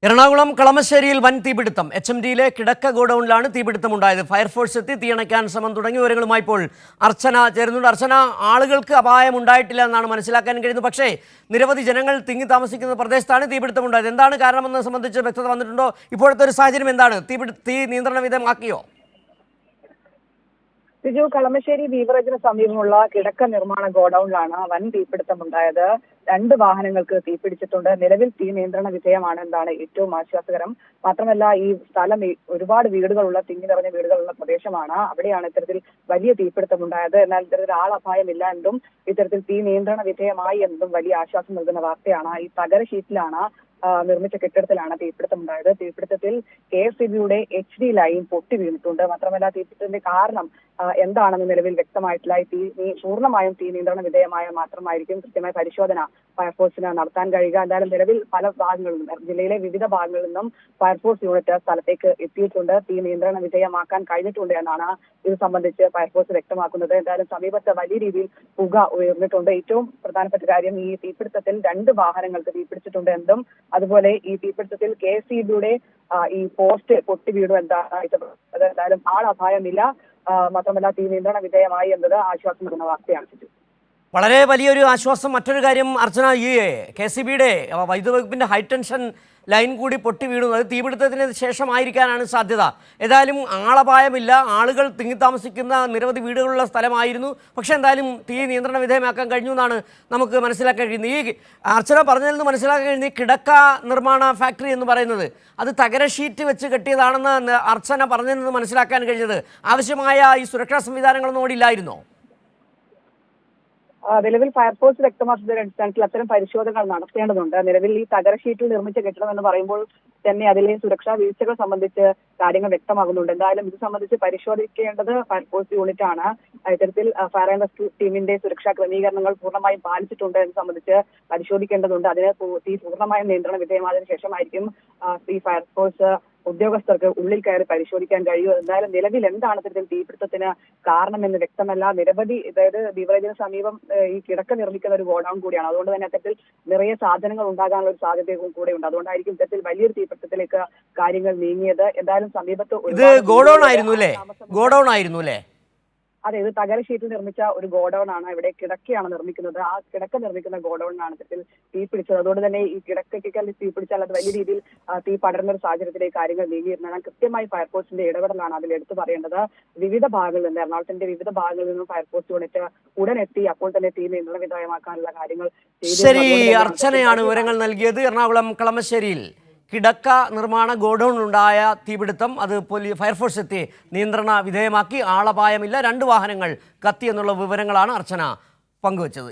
എറണാകുളം കളമശ്ശേരിയിൽ വൻ തീപിടുത്തം. HMDയിലെ കിടക്ക ഗോഡൌണിലാണ് തീപിടുത്തമുണ്ടായത്. ഫയർഫോഴ്സ് എത്തി തീയണയ്ക്കാൻ ശ്രമം തുടങ്ങിയ വിവരങ്ങളുമായി ഇപ്പോൾ അർച്ചന ചേരുന്നുണ്ട്. അർച്ചന, ആളുകൾക്ക് അപായം ഉണ്ടായിട്ടില്ല എന്നാണ് മനസ്സിലാക്കാൻ കഴിയുന്നത്. പക്ഷേ നിരവധി ജനങ്ങൾ തിങ്ങി താമസിക്കുന്ന പ്രദേശത്താണ് തീപിടുത്തമുണ്ടായത്. എന്താണ് കാരണമെന്ന് സംബന്ധിച്ച് വ്യക്തത വന്നിട്ടുണ്ടോ? ഇപ്പോഴത്തെ ഒരു സാഹചര്യം എന്താണ്? തീ നിയന്ത്രണ വിധേയമാക്കിയോ? ബിജു, കളമശ്ശേരി ബീവറേജിന് സമീപമുള്ള കിടക്ക നിർമ്മാണ ഗോഡൌണിലാണ് വൻ തീപിടുത്തമുണ്ടായത്. 2 വാഹനങ്ങൾക്ക് തീപിടിച്ചിട്ടുണ്ട്. നിലവിൽ തീ നിയന്ത്രണ വിധേയമാണ് എന്നാണ് ഏറ്റവും ആശ്വാസകരം. മാത്രമല്ല, ഈ സ്ഥലം ഒരുപാട് വീടുകളുള്ള, തിങ്ങി നിറഞ്ഞ വീടുകളുള്ള പ്രദേശമാണ്. അവിടെയാണ് ഇത്തരത്തിൽ വലിയ തീപിടുത്തമുണ്ടായത്. എന്നാൽ ഇത്തരത്തിൽ ആളപായമില്ല എന്നും ഇത്തരത്തിൽ തീ നിയന്ത്രണ വിധേയമായി എന്നതും വലിയ ആശ്വാസം നൽകുന്ന വാർത്തയാണ്. ഈ തകര ഷീറ്റിലാണ് നിർമ്മിച്ച കെട്ടിടത്തിലാണ് തീപിടുത്തമുണ്ടായത്. തീപിടുത്തത്തിൽ KSEBയുടെ HD ലൈൻ പൊട്ടി വീണിട്ടുണ്ട്. മാത്രമല്ല, തീപിടുത്തത്തിന്റെ കാരണം എന്താണെന്ന് നിലവിൽ വ്യക്തമായിട്ടില്ല. പൂർണ്ണമായും തീ നിയന്ത്രണ വിധേയമായ മാത്രമായിരിക്കും കൃത്യമായ പരിശോധന ഫയർഫോഴ്സിന് നടത്താൻ കഴിയുക. എന്തായാലും നിലവിൽ പല ഭാഗങ്ങളിൽ നിന്നും, ജില്ലയിലെ വിവിധ ഭാഗങ്ങളിൽ നിന്നും ഫയർഫോഴ്സ് യൂണിറ്റ് സ്ഥലത്തേക്ക് എത്തിയിട്ടുണ്ട്. തീ നിയന്ത്രണ വിധേയമാക്കാൻ കഴിഞ്ഞിട്ടുണ്ട് എന്നാണ് ഇത് സംബന്ധിച്ച് ഫയർഫോഴ്സ് വ്യക്തമാക്കുന്നത്. എന്തായാലും സമീപത്ത് വലിയ രീതിയിൽ പുക ഉയർന്നിട്ടുണ്ട്. ഏറ്റവും പ്രധാനപ്പെട്ട കാര്യം, ഈ തീപിടുത്തത്തിൽ 2 വാഹനങ്ങൾക്ക് തീപിടിച്ചിട്ടുണ്ട് എന്നും അതുപോലെ ഈ തീപിടുത്തത്തിൽ KSEBയുടെ ഈ പോസ്റ്റ് പൊട്ടി വീണു എന്നാണ് എന്തായാലും ആളപായമില്ല. മാത്രമല്ല, തീ നിയന്ത്രണ വിധേയമായി എന്നത് ആശ്വാസം നൽകുന്ന വാർത്തയാണ്. വളരെ വലിയൊരു ആശ്വാസം. മറ്റൊരു കാര്യം അർച്ചന, ഈ KSEBയുടെ വൈദ്യുത വകുപ്പിൻ്റെ ഹൈടെൻഷൻ ലൈൻ കൂടി പൊട്ടി വീണത് തീപിടുത്തത്തിന് ശേഷമായിരിക്കാനാണ് സാധ്യത. ഏതായാലും ആളപായമില്ല. ആളുകൾ തിങ്ങി താമസിക്കുന്ന നിരവധി വീടുകളുള്ള സ്ഥലമായിരുന്നു. പക്ഷേ എന്തായാലും തീ നിയന്ത്രണ വിധേയമാക്കാൻ കഴിഞ്ഞു എന്നാണ് നമുക്ക് മനസ്സിലാക്കാൻ കഴിയുന്നത്. ഈ അർച്ചന പറഞ്ഞതിൽ നിന്ന് മനസ്സിലാക്കാൻ കഴിയുന്നത്, ഈ കിടക്ക നിർമ്മാണ ഫാക്ടറി എന്ന് പറയുന്നത് അത് തകര ഷീറ്റ് വെച്ച് കെട്ടിയതാണെന്ന് അർച്ചന പറഞ്ഞതിൽ നിന്ന് മനസ്സിലാക്കാൻ കഴിഞ്ഞത്. ആവശ്യമായ ഈ സുരക്ഷാ സംവിധാനങ്ങളൊന്നും അവിടെ ഇല്ലായിരുന്നോ? നിലവിൽ ഫയർഫോഴ്സ് വ്യക്തമാക്കുന്നതിന്റെ അടിസ്ഥാനത്തിൽ അത്തരം പരിശോധനകൾ നടത്തേണ്ടതുണ്ട്. നിലവിൽ ഈ തകര ഷീറ്റിൽ നിർമ്മിച്ച കെട്ടിടം എന്ന് പറയുമ്പോൾ തന്നെ അതിലെ സുരക്ഷാ വീഴ്ചകൾ സംബന്ധിച്ച് കാര്യങ്ങൾ വ്യക്തമാകുന്നുണ്ട്. എന്തായാലും ഇത് സംബന്ധിച്ച് പരിശോധിക്കേണ്ടത് ഫയർഫോഴ്സ് യൂണിറ്റ് ആണ്. ഇത്തരത്തിൽ ഫയർ ആൻഡ് റെസ്ക്യൂ ടീമിന്റെ സുരക്ഷാ ക്രമീകരണങ്ങൾ പൂർണ്ണമായും പാലിച്ചിട്ടുണ്ട് എന്ന് സംബന്ധിച്ച് പരിശോധിക്കേണ്ടതുണ്ട്. അതിന് തീ പൂർണ്ണമായും നിയന്ത്രണ വിധേയമായതിനു ശേഷമായിരിക്കും ഈ ഫയർഫോഴ്സ് ഉദ്യോഗസ്ഥർക്ക് ഉള്ളിൽ കയറി പരിശോധിക്കാൻ കഴിയും. എന്തായാലും നിലവിൽ എന്താണ് ഇത്തരത്തിൽ തീപിടുത്തത്തിന് കാരണമെന്ന് വ്യക്തമല്ല. നിരവധി, അതായത് ബീവറേജിന് സമീപം ഈ കിടക്ക നിർമ്മിക്കുന്ന ഒരു ഗോഡൌൺ കൂടിയാണ്. അതുകൊണ്ട് തന്നെ അത്തരത്തിൽ നിറയെ സാധനങ്ങൾ ഉണ്ടാകാനുള്ള ഒരു സാധ്യതയും കൂടെയുണ്ട്. അതുകൊണ്ടായിരിക്കും ഇത്തരത്തിൽ വലിയൊരു തീപിടുത്തത്തിലേക്ക് കാര്യങ്ങൾ നീങ്ങിയത്. എന്തായാലും സമീപത്ത് ഗോഡൌൺ ആയിരുന്നു അല്ലേ? അതെ, ഇത് തകര ഷീറ്റിൽ നിർമ്മിച്ച ഒരു ഗോഡൌൺ ആണ്. ഇവിടെ കിടക്കയാണ് നിർമ്മിക്കുന്നത്. ആ കിടക്ക നിർമ്മിക്കുന്ന ഗോഡൌണിനാണ് ഇത്തരത്തിൽ തീ പിടിച്ചത്. അതുകൊണ്ട് തന്നെ ഈ കിടക്കയ്ക്ക് തീ പിടിച്ചാൽ അത് വലിയ രീതിയിൽ തീ പടർന്ന ഒരു സാഹചര്യത്തിലേക്ക് കാര്യങ്ങൾ നീങ്ങിയിരുന്നതാണ്. കൃത്യമായി ഫയർഫോഴ്സിന്റെ ഇടപെടലാണ് അതിൽ എടുത്തു പറയേണ്ടത്. വിവിധ ഭാഗങ്ങളിൽ നിന്ന്, എറണാകുളത്തിന്റെ വിവിധ ഭാഗങ്ങളിൽ നിന്നും ഫയർഫോഴ്സ് യൂണിറ്റ് ഉടനെത്തി അപ്പോൾ തന്നെ തീ നിയന്ത്രണ വിധേയമാക്കാനുള്ള കാര്യങ്ങൾ ചെയ്തു. ശരി, അർച്ചനയാണ് വിവരങ്ങൾ നൽകിയത്. എറണാകുളം കളമശ്ശേരിയിൽ കിടക്ക നിർമ്മാണ ഗോഡൌണിലുണ്ടായ തീപിടുത്തം അത് ഫയർഫോഴ്സ് എത്തി നിയന്ത്രണ വിധേയമാക്കി. ആളപായമില്ല. 2 വാഹനങ്ങൾ കത്തി എന്നുള്ള വിവരങ്ങളാണ് അർച്ചന പങ്കുവച്ചത്.